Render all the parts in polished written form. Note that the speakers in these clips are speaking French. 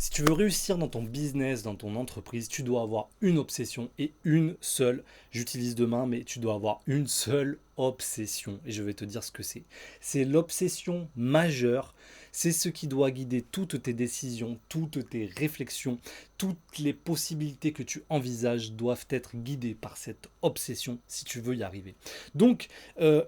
Si tu veux réussir dans ton business, dans ton entreprise, tu dois avoir une obsession et une seule. J'utilise demain, mais tu dois avoir une seule obsession. Et je vais te dire ce que c'est. C'est l'obsession majeure. C'est ce qui doit guider toutes tes décisions, toutes tes réflexions, toutes les possibilités que tu envisages doivent être guidées par cette obsession si tu veux y arriver. Donc,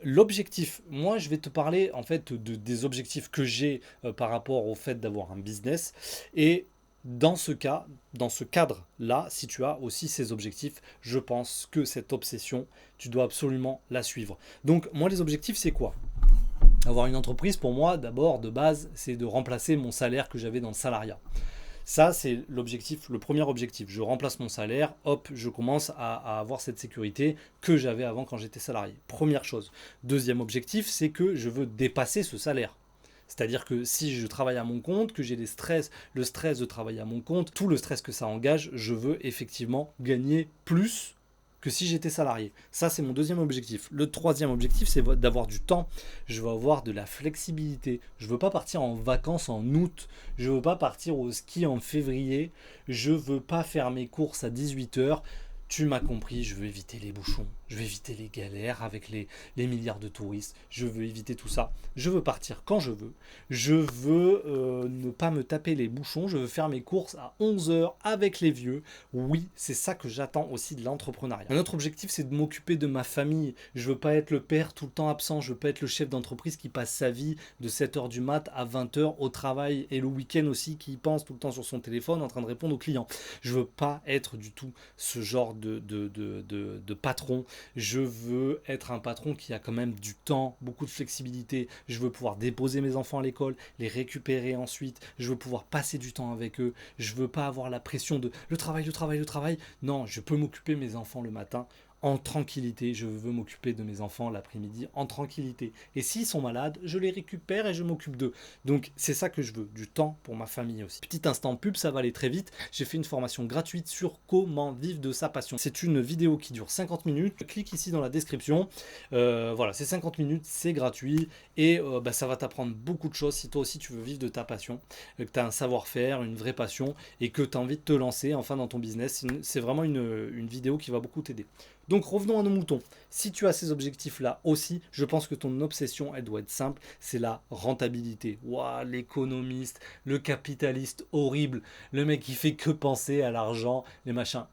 l'objectif, moi je vais te parler en fait des objectifs que j'ai par rapport au fait d'avoir un business. Et dans ce cas, dans ce cadre-là, si tu as aussi ces objectifs, je pense que cette obsession, tu dois absolument la suivre. Donc, moi, les objectifs, c'est quoi? Avoir une entreprise, pour moi, d'abord, de base, c'est de remplacer mon salaire que j'avais dans le salariat. Ça, c'est l'objectif, le premier objectif. Je remplace mon salaire, hop, je commence à avoir cette sécurité que j'avais avant quand j'étais salarié. Première chose. Deuxième objectif, c'est que je veux dépasser ce salaire. C'est-à-dire que si je travaille à mon compte, que j'ai le stress de travailler à mon compte, tout le stress que ça engage, je veux effectivement gagner plus que si j'étais salarié. Ça, c'est mon deuxième objectif. Le troisième objectif, c'est d'avoir du temps. Je veux avoir de la flexibilité. Je ne veux pas partir en vacances en août. Je ne veux pas partir au ski en février. Je ne veux pas faire mes courses à 18 h. Tu m'as compris, je veux éviter les bouchons, je veux éviter les galères avec les milliards de touristes, je veux éviter tout ça. Je veux partir quand je veux ne pas me taper les bouchons, je veux faire mes courses à 11 heures avec les vieux. Oui, c'est ça que j'attends aussi de l'entrepreneuriat. Un autre objectif, c'est de m'occuper de ma famille. Je veux pas être le père tout le temps absent, je veux pas être le chef d'entreprise qui passe sa vie de 7 heures du mat à 20 heures au travail et le week-end aussi qui pense tout le temps sur son téléphone en train de répondre aux clients. Je veux pas être du tout ce genre de patron. Je veux être un patron qui a quand même du temps, beaucoup de flexibilité. Je veux pouvoir déposer mes enfants à l'école, les récupérer ensuite. Je veux pouvoir passer du temps avec eux. Je veux pas avoir la pression de le travail, le travail, le travail. Non, je peux m'occuper de mes enfants le matin en tranquillité. Je veux m'occuper de mes enfants l'après-midi en tranquillité. Et s'ils sont malades, je les récupère et je m'occupe d'eux. Donc c'est ça que je veux, du temps pour ma famille aussi. Petit instant pub, ça va aller très vite. J'ai fait une formation gratuite sur comment vivre de sa passion. C'est une vidéo qui dure 50 minutes. Clique ici dans la description. Voilà, c'est 50 minutes, c'est gratuit et ça va t'apprendre beaucoup de choses si toi aussi tu veux vivre de ta passion, que tu as un savoir-faire, une vraie passion et que tu as envie de te lancer enfin dans ton business. C'est vraiment une vidéo qui va beaucoup t'aider. Donc revenons à nos moutons. Si tu as ces objectifs-là aussi, je pense que ton obsession, elle doit être simple, c'est la rentabilité. Waouh, l'économiste, le capitaliste horrible, le mec qui fait que penser à l'argent, les machins.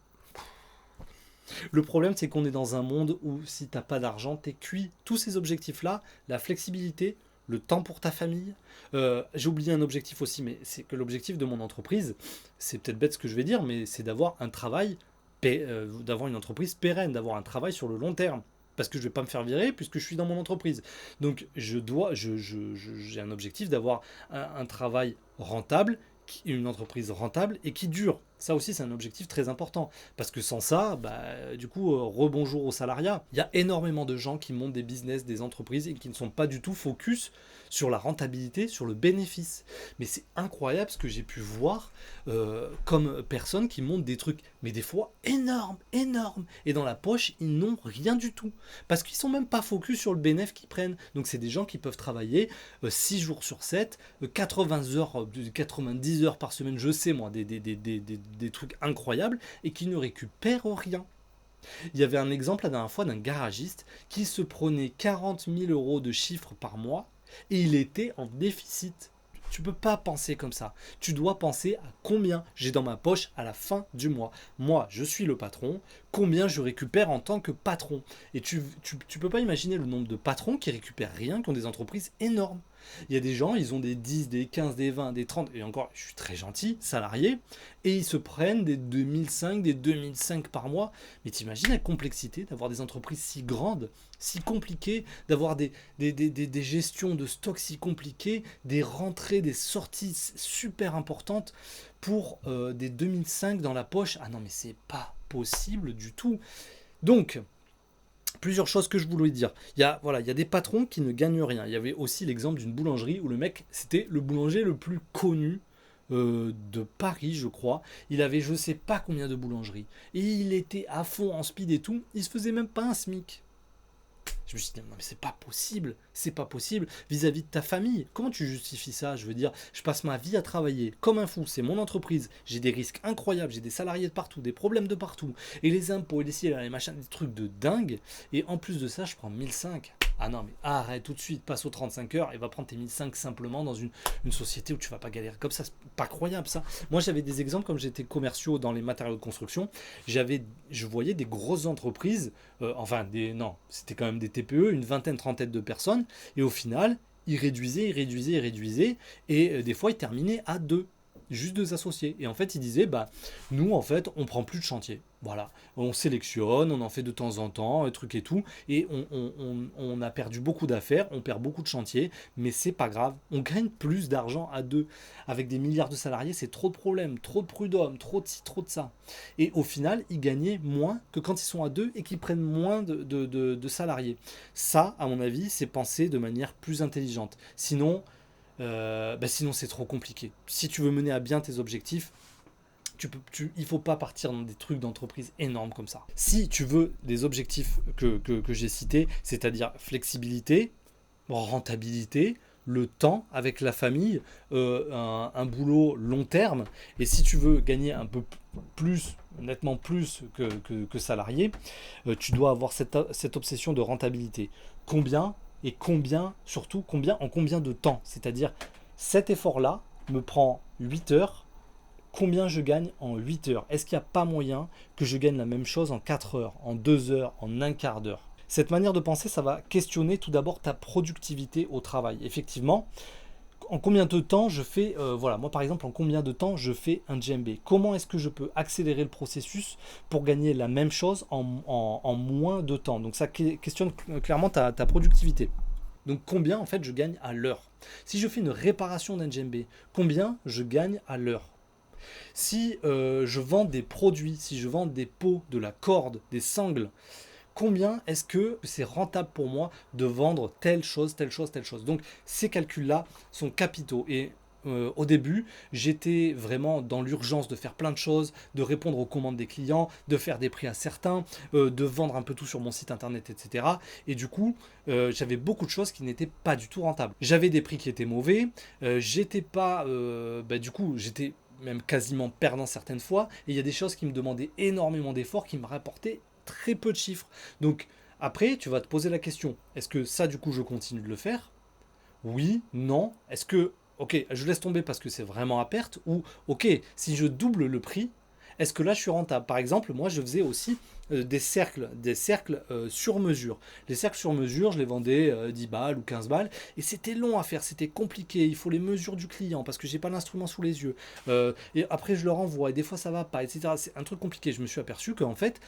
Le problème, c'est qu'on est dans un monde où si t'as pas d'argent, t'es cuit. Tous ces objectifs-là, la flexibilité, le temps pour ta famille. J'ai oublié un objectif aussi, mais c'est que l'objectif de mon entreprise, c'est peut-être bête ce que je vais dire, mais c'est d'avoir un travail, d'avoir une entreprise pérenne, d'avoir un travail sur le long terme. Parce que je ne vais pas me faire virer puisque je suis dans mon entreprise. Donc j'ai un objectif d'avoir un travail rentable, une entreprise rentable et qui dure. Ça aussi, c'est un objectif très important. Parce que sans ça, du coup, rebonjour au salariat. Il y a énormément de gens qui montent des business, des entreprises et qui ne sont pas du tout focus sur la rentabilité, sur le bénéfice. Mais c'est incroyable ce que j'ai pu voir comme personnes qui montent des trucs, mais des fois énormes, énormes. Et dans la poche, ils n'ont rien du tout. Parce qu'ils ne sont même pas focus sur le bénéfice qu'ils prennent. Donc c'est des gens qui peuvent travailler 6 jours sur 7, 80 heures, 90 heures par semaine, je sais moi, des trucs incroyables, et qui ne récupèrent rien. Il y avait un exemple la dernière fois d'un garagiste qui se prenait 40 000 euros de chiffre par mois et il était en déficit. Tu ne peux pas penser comme ça. Tu dois penser à combien j'ai dans ma poche à la fin du mois. Moi, je suis le patron. Combien je récupère en tant que patron. Et tu peux pas imaginer le nombre de patrons qui récupèrent rien, qui ont des entreprises énormes. Il y a des gens, ils ont des 10, des 15, des 20, des 30, et encore, je suis très gentil, salariés, et ils se prennent des 2005, des 2005 par mois. Mais t'imagines la complexité d'avoir des entreprises si grandes, si compliquées, d'avoir des gestions de stocks si compliquées, des rentrées, des sorties super importantes pour des 2005 dans la poche. Ah non, mais c'est pas possible du tout. Donc, plusieurs choses que je voulais dire. Il y a des patrons qui ne gagnent rien. Il y avait aussi l'exemple d'une boulangerie où le mec, c'était le boulanger le plus connu de Paris, je crois. Il avait je sais pas combien de boulangeries. Et il était à fond en speed et tout. Il se faisait même pas un SMIC. Je me suis dit, non mais c'est pas possible vis-à-vis de ta famille. Comment tu justifies ça? Je veux dire, je passe ma vie à travailler comme un fou, c'est mon entreprise, j'ai des risques incroyables, j'ai des salariés de partout, des problèmes de partout, et les impôts, et les ci, et là, les machins, des trucs de dingue, et en plus de ça, je prends 1005. Ah non, mais arrête tout de suite, passe aux 35 heures et va prendre tes 1005 simplement dans une société où tu vas pas galérer comme ça. C'est pas croyable ça. Moi, j'avais des exemples comme j'étais commerciaux dans les matériaux de construction. Je voyais des grosses entreprises, non, c'était quand même des TPE, une vingtaine, trentaine de personnes, et au final, ils réduisaient, et des fois, ils terminaient à deux. Juste deux associés. Et en fait, ils disaient, bah, nous, en fait, on prend plus de chantier. Voilà. On sélectionne, on en fait de temps en temps, un truc et tout. Et on a perdu beaucoup d'affaires, on perd beaucoup de chantiers, mais c'est pas grave. On gagne plus d'argent à deux. Avec des milliards de salariés, c'est trop de problèmes, trop de prud'hommes, trop de ci, trop de ça. Et au final, ils gagnaient moins que quand ils sont à deux et qu'ils prennent moins de salariés. Ça, à mon avis, c'est penser de manière plus intelligente. Sinon, c'est trop compliqué. Si tu veux mener à bien tes objectifs, il faut pas partir dans des trucs d'entreprise énormes comme ça. Si tu veux des objectifs que j'ai cités, c'est-à-dire flexibilité, rentabilité, le temps avec la famille, un boulot long terme, et si tu veux gagner un peu plus, nettement plus que salarié, tu dois avoir cette obsession de rentabilité. Surtout en combien de temps? C'est-à-dire, cet effort-là me prend 8 heures, combien je gagne en 8 heures? Est-ce qu'il n'y a pas moyen que je gagne la même chose en 4 heures, en 2 heures, en un quart d'heure? Cette manière de penser, ça va questionner tout d'abord ta productivité au travail. Effectivement, en combien de temps je fais, moi par exemple, en combien de temps je fais un GMB? Comment est-ce que je peux accélérer le processus pour gagner la même chose en moins de temps? Donc ça questionne clairement ta productivité. Donc combien en fait je gagne à l'heure? Si je fais une réparation d'un GMB, combien je gagne à l'heure? Si je vends des produits, si je vends des pots, de la corde, des sangles, combien est-ce que c'est rentable pour moi de vendre telle chose, telle chose, telle chose? Donc ces calculs-là sont capitaux. Et au début, j'étais vraiment dans l'urgence de faire plein de choses, de répondre aux commandes des clients, de faire des prix incertains, de vendre un peu tout sur mon site internet, etc. Et du coup, j'avais beaucoup de choses qui n'étaient pas du tout rentables. J'avais des prix qui étaient mauvais, j'étais même quasiment perdant certaines fois, et il y a des choses qui me demandaient énormément d'efforts, qui me rapportaient très peu de chiffres. Donc après, tu vas te poser la question, est-ce que ça, du coup, je continue de le faire? Oui, non. Est-ce que, ok, je laisse tomber parce que c'est vraiment à perte, ou ok, si je double le prix, est-ce que là, je suis rentable? Par exemple, moi, je faisais aussi des cercles sur mesure. Les cercles sur mesure, je les vendais 10 balles ou 15 balles, et c'était long à faire, c'était compliqué, il faut les mesures du client, parce que j'ai pas l'instrument sous les yeux. Et après, je leur envoie, et des fois, ça va pas, etc. C'est un truc compliqué. Je me suis aperçu qu'en fait,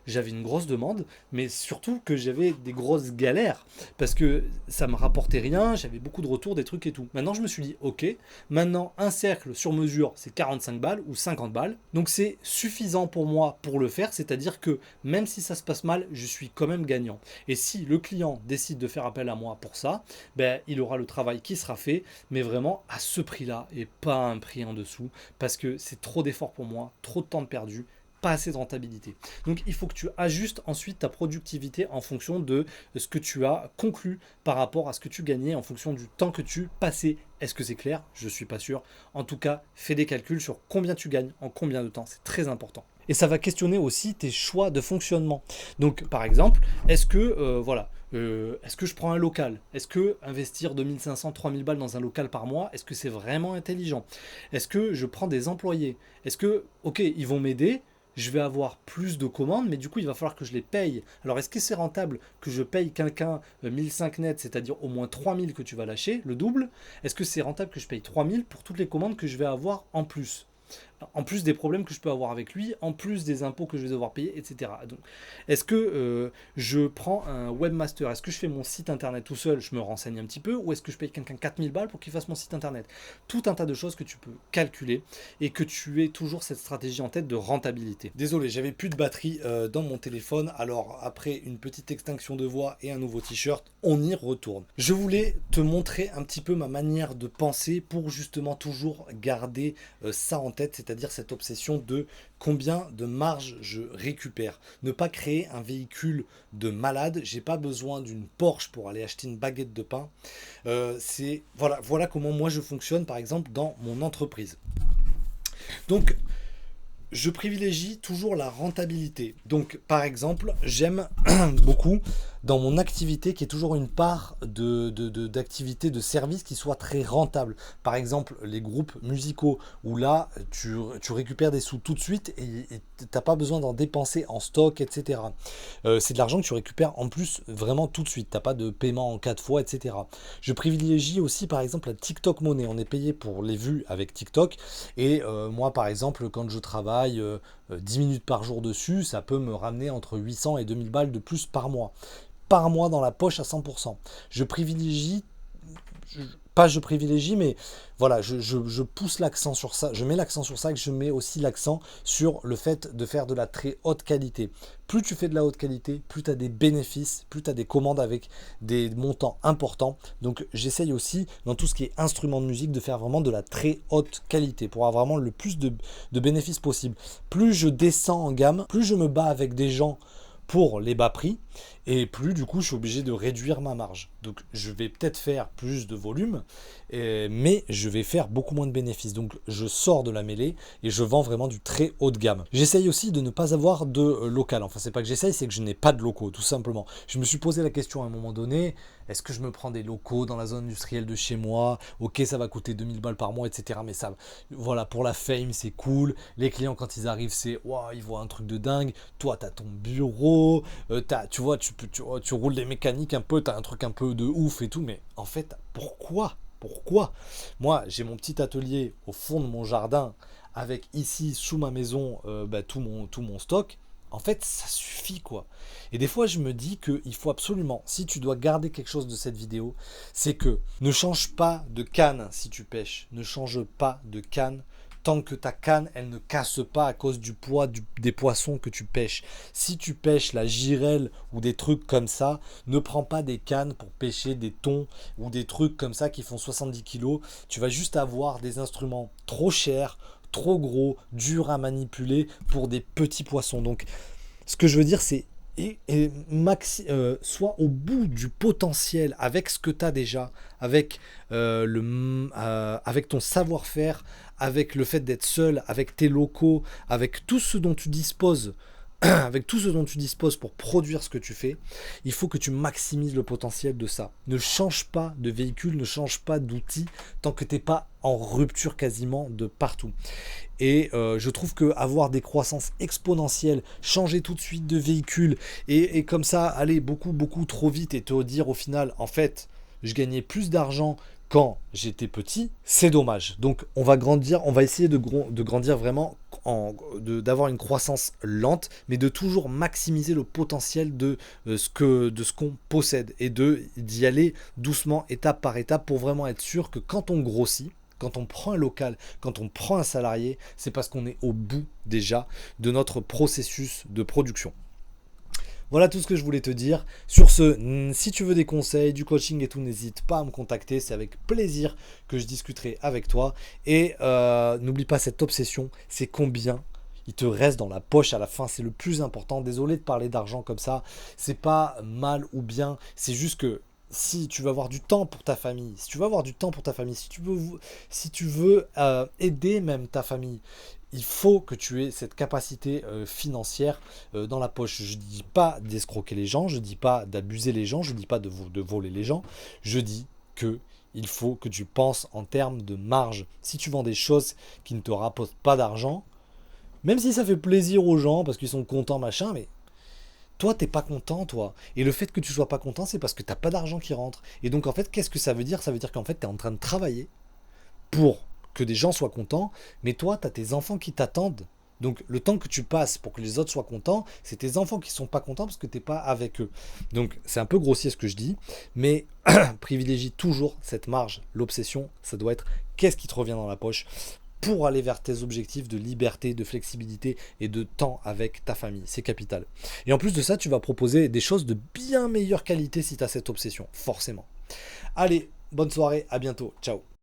j'avais une grosse demande, mais surtout que j'avais des grosses galères, parce que ça me rapportait rien, j'avais beaucoup de retours, des trucs et tout. Maintenant, je me suis dit, ok, maintenant, un cercle sur mesure, c'est 45 balles ou 50 balles, donc c'est suffisant pour moi pour le faire, c'est-à-dire que même si ça se passe mal, je suis quand même gagnant. Et si le client décide de faire appel à moi pour ça, ben, il aura le travail qui sera fait, mais vraiment à ce prix-là, et pas un prix en dessous, parce que c'est trop d'efforts pour moi, trop de temps de perdu, pas assez de rentabilité. Donc il faut que tu ajustes ensuite ta productivité en fonction de ce que tu as conclu par rapport à ce que tu gagnais, en fonction du temps que tu passais. Est-ce que c'est clair? Je ne suis pas sûr. En tout cas, fais des calculs sur combien tu gagnes, en combien de temps. C'est très important. Et ça va questionner aussi tes choix de fonctionnement. Donc par exemple, est-ce que je prends un local? Est-ce que investir 2500, 3000 balles dans un local par mois, est-ce que c'est vraiment intelligent? Est-ce que je prends des employés? Est-ce que, ok, ils vont m'aider, je vais avoir plus de commandes, mais du coup, il va falloir que je les paye. Alors, est-ce que c'est rentable que je paye quelqu'un 1005 net, c'est-à-dire au moins 3000 que tu vas lâcher, le double? Est-ce que c'est rentable que je paye 3000 pour toutes les commandes que je vais avoir en plus? En plus des problèmes que je peux avoir avec lui, en plus des impôts que je vais devoir payer, etc. Donc, est-ce que je prends un webmaster? Est-ce que je fais mon site internet tout seul? Je me renseigne un petit peu. Ou est-ce que je paye quelqu'un 4000 balles pour qu'il fasse mon site internet? Tout un tas de choses que tu peux calculer et que tu aies toujours cette stratégie en tête de rentabilité. Désolé, j'avais plus de batterie dans mon téléphone. Alors, après une petite extinction de voix et un nouveau t-shirt, on y retourne. Je voulais te montrer un petit peu ma manière de penser pour justement toujours garder ça en tête, c'est-à-dire cette obsession de combien de marge je récupère. Ne pas créer un véhicule de malade. J'ai pas besoin d'une Porsche pour aller acheter une baguette de pain. Voilà comment moi je fonctionne, par exemple, dans mon entreprise. Donc, je privilégie toujours la rentabilité. Donc, par exemple, j'aime beaucoup dans mon activité qui est toujours une part d'activité de service qui soit très rentable. Par exemple, les groupes musicaux où là, tu récupères des sous tout de suite et tu n'as pas besoin d'en dépenser en stock, etc. C'est de l'argent que tu récupères en plus vraiment tout de suite. Tu n'as pas de paiement en 4 fois, etc. Je privilégie aussi, par exemple, la TikTok Money. On est payé pour les vues avec TikTok. Et moi, par exemple, quand je travaille 10 minutes par jour dessus, ça peut me ramener entre 800 et 2000 balles de plus par mois. Par mois dans la poche à 100%. Je privilégie, pas je privilégie, mais voilà, je pousse l'accent sur ça, je mets l'accent sur ça et je mets aussi l'accent sur le fait de faire de la très haute qualité. Plus tu fais de la haute qualité, plus tu as des bénéfices, plus tu as des commandes avec des montants importants. Donc j'essaye aussi, dans tout ce qui est instrument de musique, de faire vraiment de la très haute qualité pour avoir vraiment le plus de bénéfices possible. Plus je descends en gamme, plus je me bats avec des gens pour les bas prix, et plus du coup je suis obligé de réduire ma marge. Donc je vais peut-être faire plus de volume, mais je vais faire beaucoup moins de bénéfices. Donc je sors de la mêlée et je vends vraiment du très haut de gamme. J'essaye aussi de ne pas avoir de local. Enfin, c'est pas que j'essaye, c'est que je n'ai pas de locaux, tout simplement. Je me suis posé la question à un moment donné, est-ce que je me prends des locaux dans la zone industrielle de chez moi? Ok, ça va coûter 2000 balles par mois, etc. Mais ça, voilà, pour la fame, c'est cool. Les clients, quand ils arrivent, c'est, waouh, ils voient un truc de dingue. Toi, tu as ton bureau, tu vois, tu roules les mécaniques un peu, tu as un truc un peu de ouf et tout. Mais en fait, pourquoi? Moi, j'ai mon petit atelier au fond de mon jardin avec ici, sous ma maison, tout mon stock. En fait, ça suffit quoi. Et des fois, je me dis qu'il faut absolument, si tu dois garder quelque chose de cette vidéo, c'est que ne change pas de canne si tu pêches. Ne change pas de canne tant que ta canne, elle ne casse pas à cause du poids des poissons que tu pêches. Si tu pêches la girelle ou des trucs comme ça, ne prends pas des cannes pour pêcher des thons ou des trucs comme ça qui font 70 kilos. Tu vas juste avoir des instruments trop chers, trop gros, durs à manipuler pour des petits poissons. Donc, ce que je veux dire, c'est sois au bout du potentiel avec ce que tu as déjà, avec ton savoir-faire, avec le fait d'être seul, avec tes locaux, avec tout ce dont tu disposes. Avec tout ce dont tu disposes pour produire ce que tu fais, il faut que tu maximises le potentiel de ça. Ne change pas de véhicule, ne change pas d'outil tant que tu n'es pas en rupture quasiment de partout. Et je trouve que avoir des croissances exponentielles, changer tout de suite de véhicule et comme ça aller beaucoup trop vite et te dire au final, en fait, je gagnais plus d'argent quand j'étais petit, c'est dommage. Donc on va grandir, on va essayer de grandir vraiment, d'avoir une croissance lente, mais de toujours maximiser le potentiel de ce qu'on possède et d'y aller doucement, étape par étape, pour vraiment être sûr que quand on grossit, quand on prend un local, quand on prend un salarié, c'est parce qu'on est au bout déjà de notre processus de production. Voilà tout ce que je voulais te dire. Sur ce, si tu veux des conseils, du coaching et tout, n'hésite pas à me contacter. C'est avec plaisir que je discuterai avec toi. Et n'oublie pas cette obsession, c'est combien il te reste dans la poche à la fin. C'est le plus important. Désolé de parler d'argent comme ça. C'est pas mal ou bien. C'est juste que si tu veux avoir du temps pour ta famille, si tu veux aider même ta famille, il faut que tu aies cette capacité financière dans la poche. Je ne dis pas d'escroquer les gens, je ne dis pas d'abuser les gens, je ne dis pas de voler les gens, je dis que il faut que tu penses en termes de marge. Si tu vends des choses qui ne te rapportent pas d'argent, même si ça fait plaisir aux gens parce qu'ils sont contents, machin, mais toi, t'es pas content, toi. Et le fait que tu sois pas content, c'est parce que t'as pas d'argent qui rentre. Et donc, en fait, qu'est-ce que ça veut dire? Ça veut dire qu'en fait, tu es en train de travailler pour que des gens soient contents, mais toi, tu as tes enfants qui t'attendent. Donc, le temps que tu passes pour que les autres soient contents, c'est tes enfants qui sont pas contents parce que tu n'es pas avec eux. Donc, c'est un peu grossier ce que je dis, mais privilégie toujours cette marge. L'obsession, ça doit être qu'est-ce qui te revient dans la poche pour aller vers tes objectifs de liberté, de flexibilité et de temps avec ta famille. C'est capital. Et en plus de ça, tu vas proposer des choses de bien meilleure qualité si tu as cette obsession, forcément. Allez, bonne soirée, à bientôt, ciao.